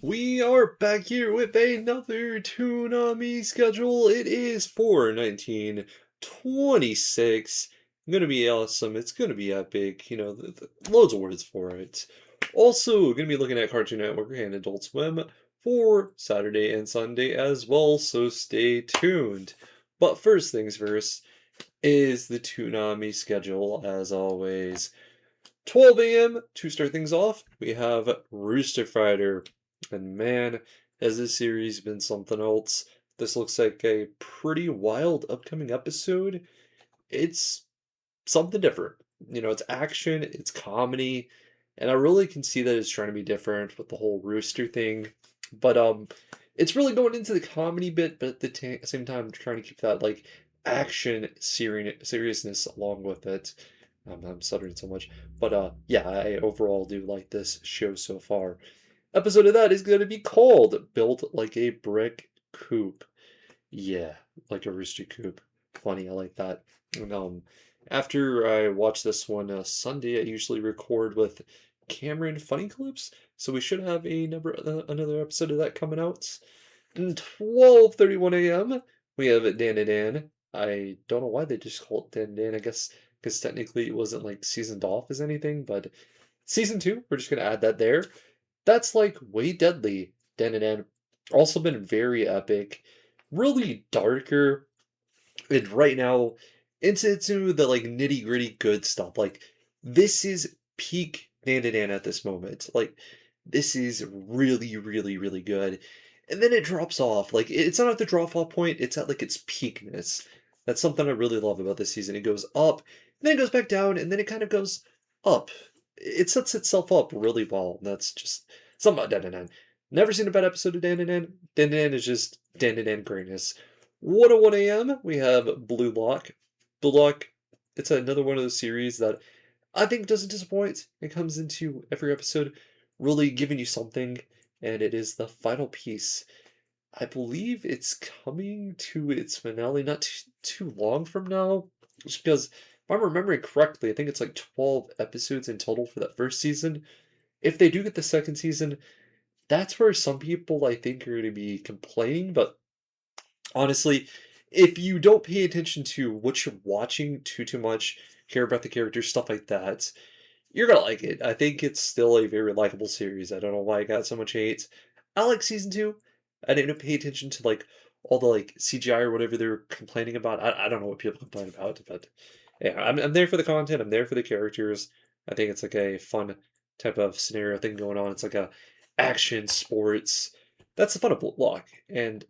We are back here with another Toonami schedule. It is for 1926. Gonna be awesome. It's gonna be epic. Loads of words for it. Also, gonna be looking at Cartoon Network and Adult Swim for Saturday and Sunday as well, so stay tuned. But first things first is the Toonami schedule, as always. 12 a.m. to start things off, we have Rooster Fighter. And man, has this series been something else. This looks like a pretty wild upcoming episode. It's something different. It's action, it's comedy, and I really can see that it's trying to be different with the whole rooster thing. But it's really going into the comedy bit, but at the same time trying to keep that like action seriousness along with it. I'm stuttering so much, but yeah, I overall do like this show so far. Episode of that is going to be called "Built Like a Brick Coop." Yeah, like a rooster coop. Funny, I like that. And, after I watch this one Sunday, I usually record with Cameron Funny Clips, so we should have another episode of that coming out. And 12:31 a.m. we have Dan and Dan. I don't know why they just call it Dan and Dan. I guess because technically it wasn't like seasoned off as anything, but season two, we're just gonna add that there. That's like way deadly. Dan and Dan also been very epic, really darker, and right now into the like nitty gritty good stuff. Like this is peak Dan and Dan at this moment. Like this is really, really, really good. And then it drops off. Like it's not at the drop off point, it's at like its peakness. That's something I really love about this season. It goes up, then it goes back down, and then it kind of goes up. It sets itself up really well. And that's just something about Dan and Dan. Never seen a bad episode of Dan and Dan. Dan and Dan is just Dan and Dan greatness. 1:01 a.m. we have Blue Lock. Blue Lock, it's another one of those series that I think doesn't disappoint. It comes into every episode really giving you something, and it is the final piece. I believe it's coming to its finale not too long from now, just because if I'm remembering correctly, I think it's like 12 episodes in total for that first season. If they do get the second season, that's where some people I think are going to be complaining, but honestly, if you don't pay attention to what you're watching too much, care about the characters, stuff like that, you're gonna like it. I think it's still a very likable series. I don't know why it got so much hate. I like season two. I didn't pay attention to like all the like CGI or whatever they're complaining about. I don't know what people complain about, but yeah, I'm there for the content. I'm there for the characters. I think it's like a fun type of scenario thing going on. It's like a action sports. That's the fun of Block, and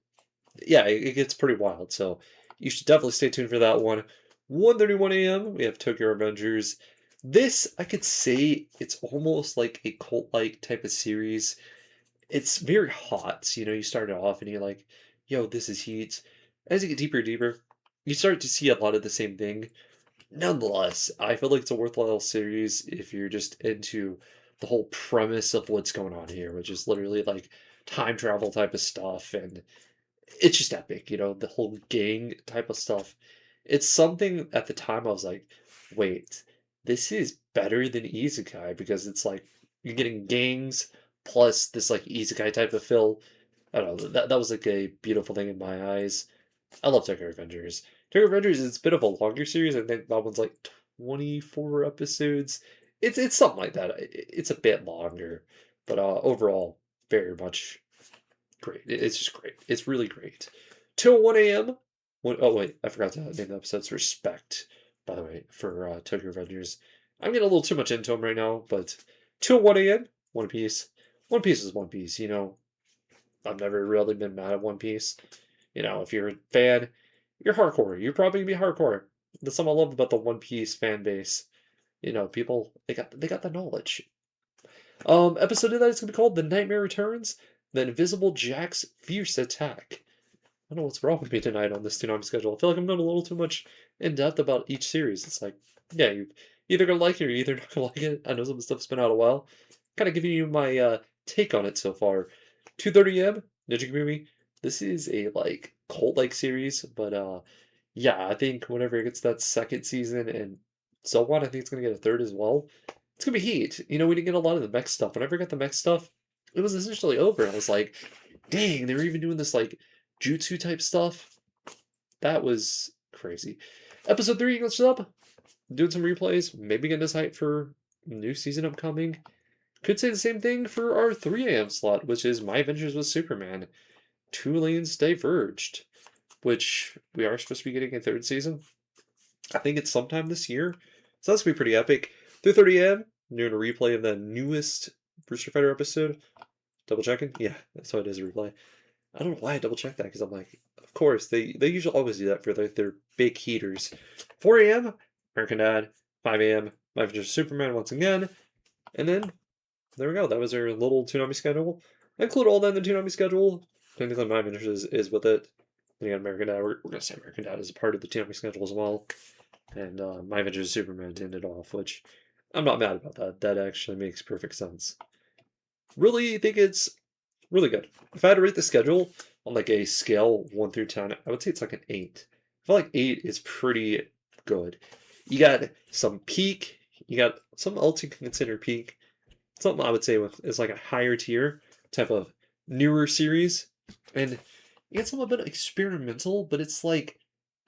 yeah, it gets pretty wild. So you should definitely stay tuned for that one. 1:31 a.m. We have Tokyo Revengers. This I could say it's almost like a cult-like type of series. It's very hot. You start it off and you're like, "Yo, this is heat." As you get deeper and deeper, you start to see a lot of the same thing. Nonetheless, I feel like it's a worthwhile series if you're just into the whole premise of what's going on here, which is literally like time travel type of stuff and it's just epic, the whole gang type of stuff. It's something at the time I was like, wait, this is better than Isekai because it's like you're getting gangs plus this like Isekai type of feel. I don't know, that was like a beautiful thing in my eyes. I love Tokyo Revengers. Tokyo Revengers is a bit of a longer series. I think that one's like 24 episodes. It's something like that. It's a bit longer, but overall, very much great. It's just great. It's really great. Till 1 a.m. Oh, wait, I forgot to name the episodes. Respect, by the way, for Tokyo Revengers. I'm getting a little too much into them right now, but till 1 a.m., One Piece. One Piece is One Piece. I've never really been mad at One Piece. If you're a fan, you're hardcore. You're probably gonna be hardcore. That's something I love about the One Piece fan base. People they got the knowledge. Episode of that is gonna be called The Nightmare Returns, The Invisible Jack's Fierce Attack. I don't know what's wrong with me tonight on this Toonami schedule. I feel like I'm going a little too much in depth about each series. It's like, yeah, you're either gonna like it or you're either not gonna like it. I know some of the stuff's been out a while. Kind of giving you my take on it so far. 2:30 a.m. Ninja Kamui. This is a like cult-like series, but yeah, I think whenever it gets that second season and so on, I think it's gonna get a third as well. It's gonna be heat. We didn't get a lot of the mech stuff. Whenever I got the mech stuff, it was essentially over. I was like, dang, they were even doing this like jutsu type stuff. That was crazy. Episode 3 glitched up, doing some replays, maybe getting us hype for new season upcoming. Could say the same thing for our 3 a.m. slot, which is My Adventures with Superman. Two lanes diverged, which we are supposed to be getting a third season. I think it's sometime this year. So that's gonna be pretty epic. 3:30 a.m. doing a replay of the newest Brewster Fighter episode. Double checking? Yeah, that's what it is, a replay. I don't know why I double checked that, because I'm like, of course, they usually always do that for their big heaters. 4 a.m. American Dad. 5 a.m. My Adventures Superman once again. And then there we go. That was our little Toonami schedule. I include all that in the Toonami schedule. Technically, My Adventures is with it. Then you got American Dad. We're going to say American Dad is a part of the Toonami schedule as well. And My Adventures Superman to end it off, which I'm not mad about that. That actually makes perfect sense. Really think it's really good. If I had to rate the schedule on like a scale 1 through 10, I would say it's like an 8. I feel like 8 is pretty good. You got some peak, you got something else you can consider peak. Something I would say is like a higher tier type of newer series. And you get something a bit experimental, but it's like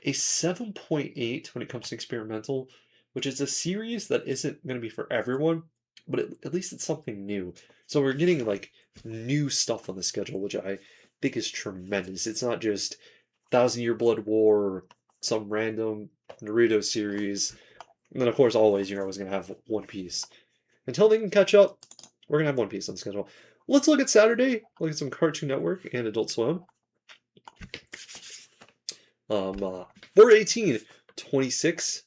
a 7.8 when it comes to experimental, which is a series that isn't going to be for everyone, but at least it's something new. So we're getting like new stuff on the schedule, which I think is tremendous. It's not just Thousand Year Blood War, or some random Naruto series. And then, of course, always you're always going to have One Piece. Until they can catch up, we're going to have One Piece on the schedule. Let's look at Saturday. Look at some Cartoon Network and Adult Swim. 418, 26.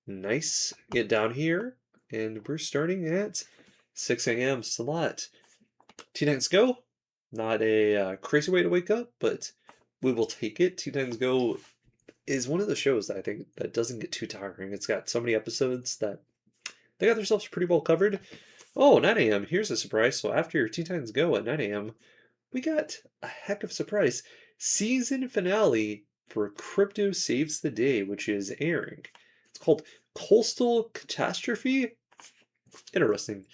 Nice. Get down here. And we're starting at 6 a.m. slot. Teen Titans Go. Not a crazy way to wake up, but we will take it. Teen Titans Go is one of the shows that I think that doesn't get too tiring. It's got so many episodes that they got themselves pretty well covered. Oh, 9 a.m. Here's a surprise. So after your Teen Titans Go at 9 a.m., we got a heck of a surprise. Season finale for Crypto Saves the Day, which is airing. It's called Coastal Catastrophe. Interesting.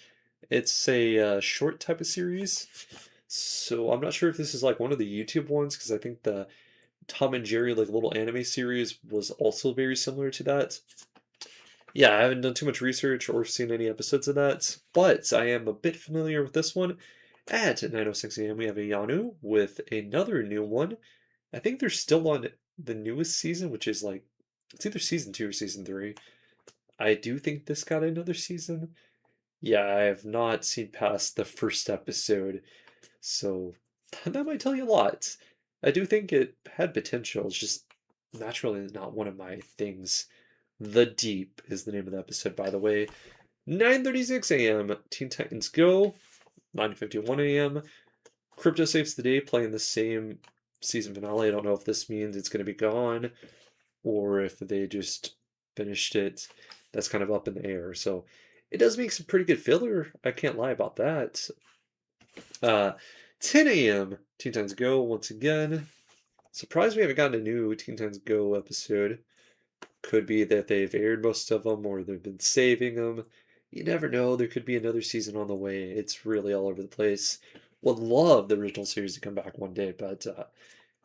It's a short type of series. So I'm not sure if this is like one of the YouTube ones, because I think the Tom and Jerry like little anime series was also very similar to that. Yeah, I haven't done too much research or seen any episodes of that, but I am a bit familiar with this one. At 9:06 a.m., we have a Yanu with another new one. I think they're still on the newest season, which is like, it's either season 2 or season 3. I do think this got another season. Yeah, I have not seen past the first episode, so that might tell you a lot. I do think it had potential, it's just naturally not one of my things. The Deep is the name of the episode, by the way. 9:36 a.m. Teen Titans Go. 9:51 a.m. Crypto Saves the Day playing the same season finale. I don't know if this means it's going to be gone or if they just finished it. That's kind of up in the air. So it does make some pretty good filler. I can't lie about that. 10 a.m. Teen Titans Go once again. Surprised we haven't gotten a new Teen Titans Go episode. Could be that they've aired most of them or they've been saving them. You never know. There could be another season on the way. It's really all over the place. Would love the original series to come back one day, but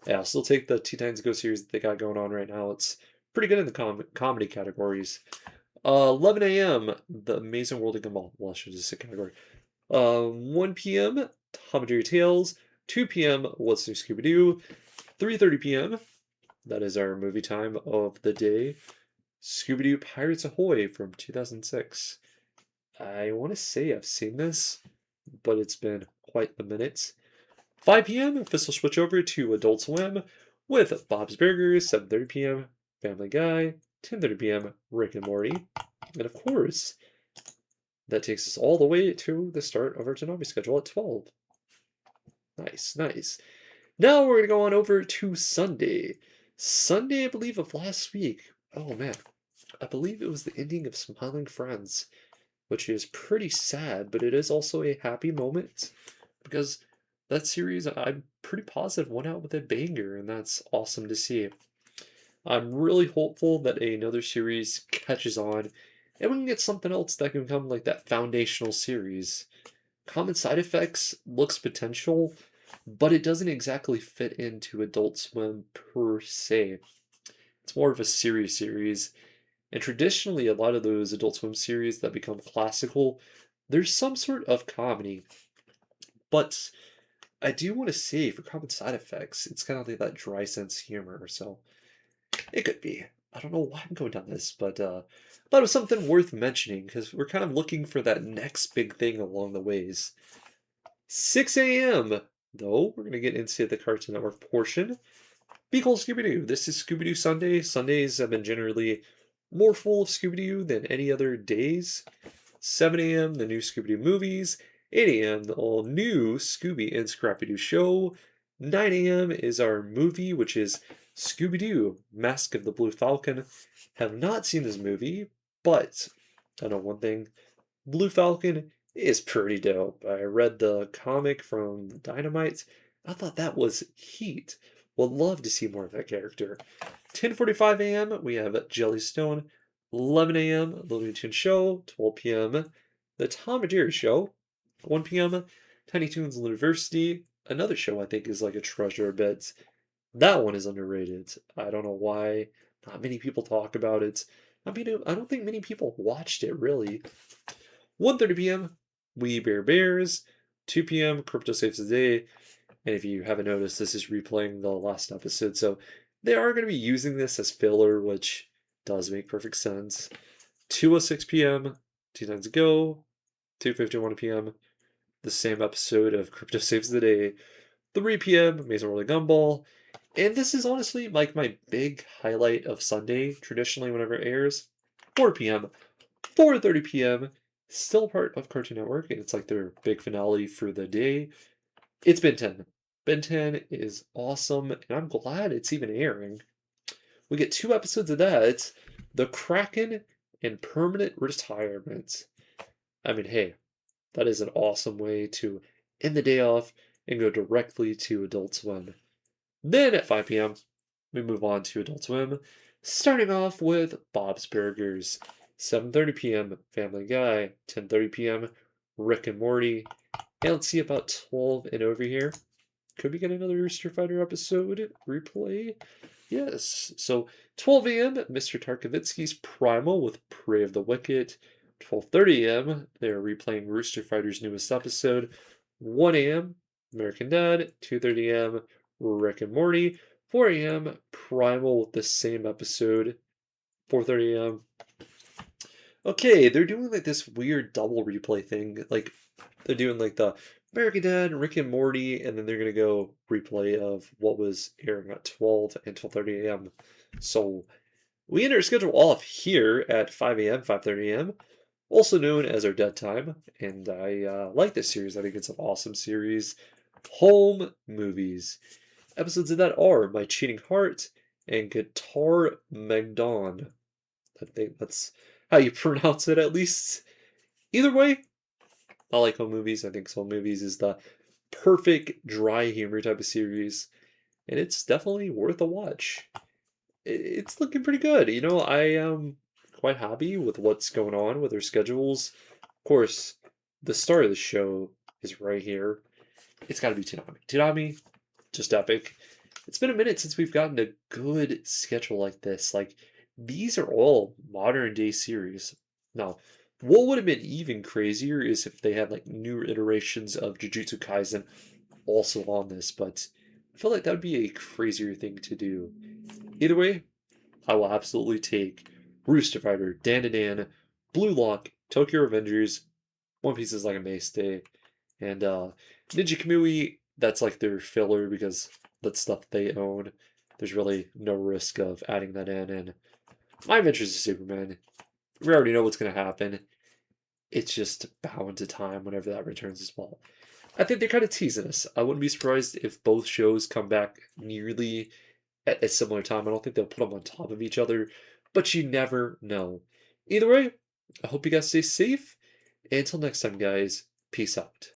yeah, I'll still take the Teen Titans Go series that they got going on right now. It's pretty good in the comedy categories. 11 a.m. The Amazing World of Gumball. Well, I should just say category. 1 p.m. Tom and Jerry Tales. 2 p.m. What's New Scooby Doo. 3:30 p.m. That is our movie time of the day. Scooby Doo Pirates Ahoy from 2006. I want to say I've seen this, but it's been quite a minute. 5 p.m. This will switch over to Adult Swim with Bob's Burgers. 7:30 p.m. Family Guy. 10:30 p.m. Rick and Morty. And of course, that takes us all the way to the start of our Toonami schedule at 12. Nice, nice. Now we're going to go on over to Sunday. Sunday, I believe, of last week. Oh man, I believe it was the ending of Smiling Friends, which is pretty sad, but it is also a happy moment because that series, I'm pretty positive, went out with a banger, and that's awesome to see. I'm really hopeful that another series catches on and we can get something else that can become like that foundational series. Common Side Effects looks potential, but it doesn't exactly fit into Adult Swim per se. It's more of a serious series, and traditionally, a lot of those Adult Swim series that become classical, there's some sort of comedy. But I do want to say for Common Side Effects, it's kind of like that dry sense humor, so it could be. I don't know why I'm going down this, but thought it was something worth mentioning because we're kind of looking for that next big thing along the ways. 6 a.m. though, we're gonna get into the Cartoon Network portion. Be cool, Scooby Doo. This is Scooby Doo Sunday. Sundays have been generally more full of Scooby Doo than any other days. 7 a.m., the new Scooby Doo movies. 8 a.m., the all new Scooby and Scrappy Doo show. 9 a.m. is our movie, which is Scooby Doo Mask of the Blue Falcon. Have not seen this movie, but I know one thing Blue Falcon is pretty dope. I read the comic from Dynamite. I thought that was heat. Would love to see more of that character. 10:45 a.m. we have Jellystone. 11 a.m. Looney Tunes Show. 12 p.m. The Tom and Jerry Show. 1 p.m. Tiny Toons University. Another show I think is like a treasure bit. That one is underrated. I don't know why not many people talk about it. I mean, I don't think many people watched it really. 1:30 p.m. We Bear Bears. 2 p.m. Crypto Saves the Day. And if you haven't noticed, this is replaying the last episode, so they are going to be using this as filler, which does make perfect sense. 2:06 p.m. Teen Titans Go. 2:51 p.m. The same episode of Crypto Saves the Day. 3 p.m. Amazing World of Gumball. And this is honestly like my big highlight of Sunday, traditionally whenever it airs. 4 p.m. 4:30 p.m. Still part of Cartoon Network, and it's like their big finale for the day. It's Ben 10. Ben 10 is awesome, and I'm glad it's even airing. We get 2 episodes of that. The Kraken and Permanent Retirement. I mean, hey, that is an awesome way to end the day off and go directly to Adult Swim. Then at 5 p.m., we move on to Adult Swim, starting off with Bob's Burgers. 7:30 p.m., Family Guy. 10:30 p.m., Rick and Morty. And let's see about 12 and over here. Could we get another Rooster Fighter episode replay? Yes. So 12 a.m., Mr. Tarkovitsky's Primal with Prey of the Wicked. 12:30 a.m., they're replaying Rooster Fighter's newest episode. 1 a.m., American Dad. 2:30 a.m., Rick and Morty. 4 a.m., Primal with the same episode. 4:30 a.m. Okay, they're doing like this weird double replay thing. Like they're doing like the American Dad, Rick and Morty, and then they're gonna go replay of what was airing at 12 and 12:30 a.m. So we end our schedule off here at 5 a.m., 5:30 a.m., also known as our dead time. And I like this series. I think it's an awesome series. Home movies. Episodes of that are My Cheating Heart and Guitar Magnon. I think that's how you pronounce it, at least. Either way, I like home movies. I think home movies is the perfect dry humor type of series, and it's definitely worth a watch. It's looking pretty good. I am quite happy with what's going on with their schedules. Of course, the star of the show is right here. It's got to be Toonami. Toonami, just epic. It's been a minute since we've gotten a good schedule like this. Like, these are all modern day series. Now, what would have been even crazier is if they had like newer iterations of Jujutsu Kaisen also on this, but I feel like that would be a crazier thing to do. Either way, I will absolutely take Rooster Fighter, Dan to Dan, Blue Lock, Tokyo Revengers, One Piece is like a mainstay, and Ninja Kamui, that's like their filler because that's stuff they own. There's really no risk of adding that in, and My Adventures of Superman, we already know what's going to happen. It's just bound to time whenever that returns as well. I think they're kind of teasing us. I wouldn't be surprised if both shows come back nearly at a similar time. I don't think they'll put them on top of each other, but you never know. Either way, I hope you guys stay safe. And until next time, guys, peace out.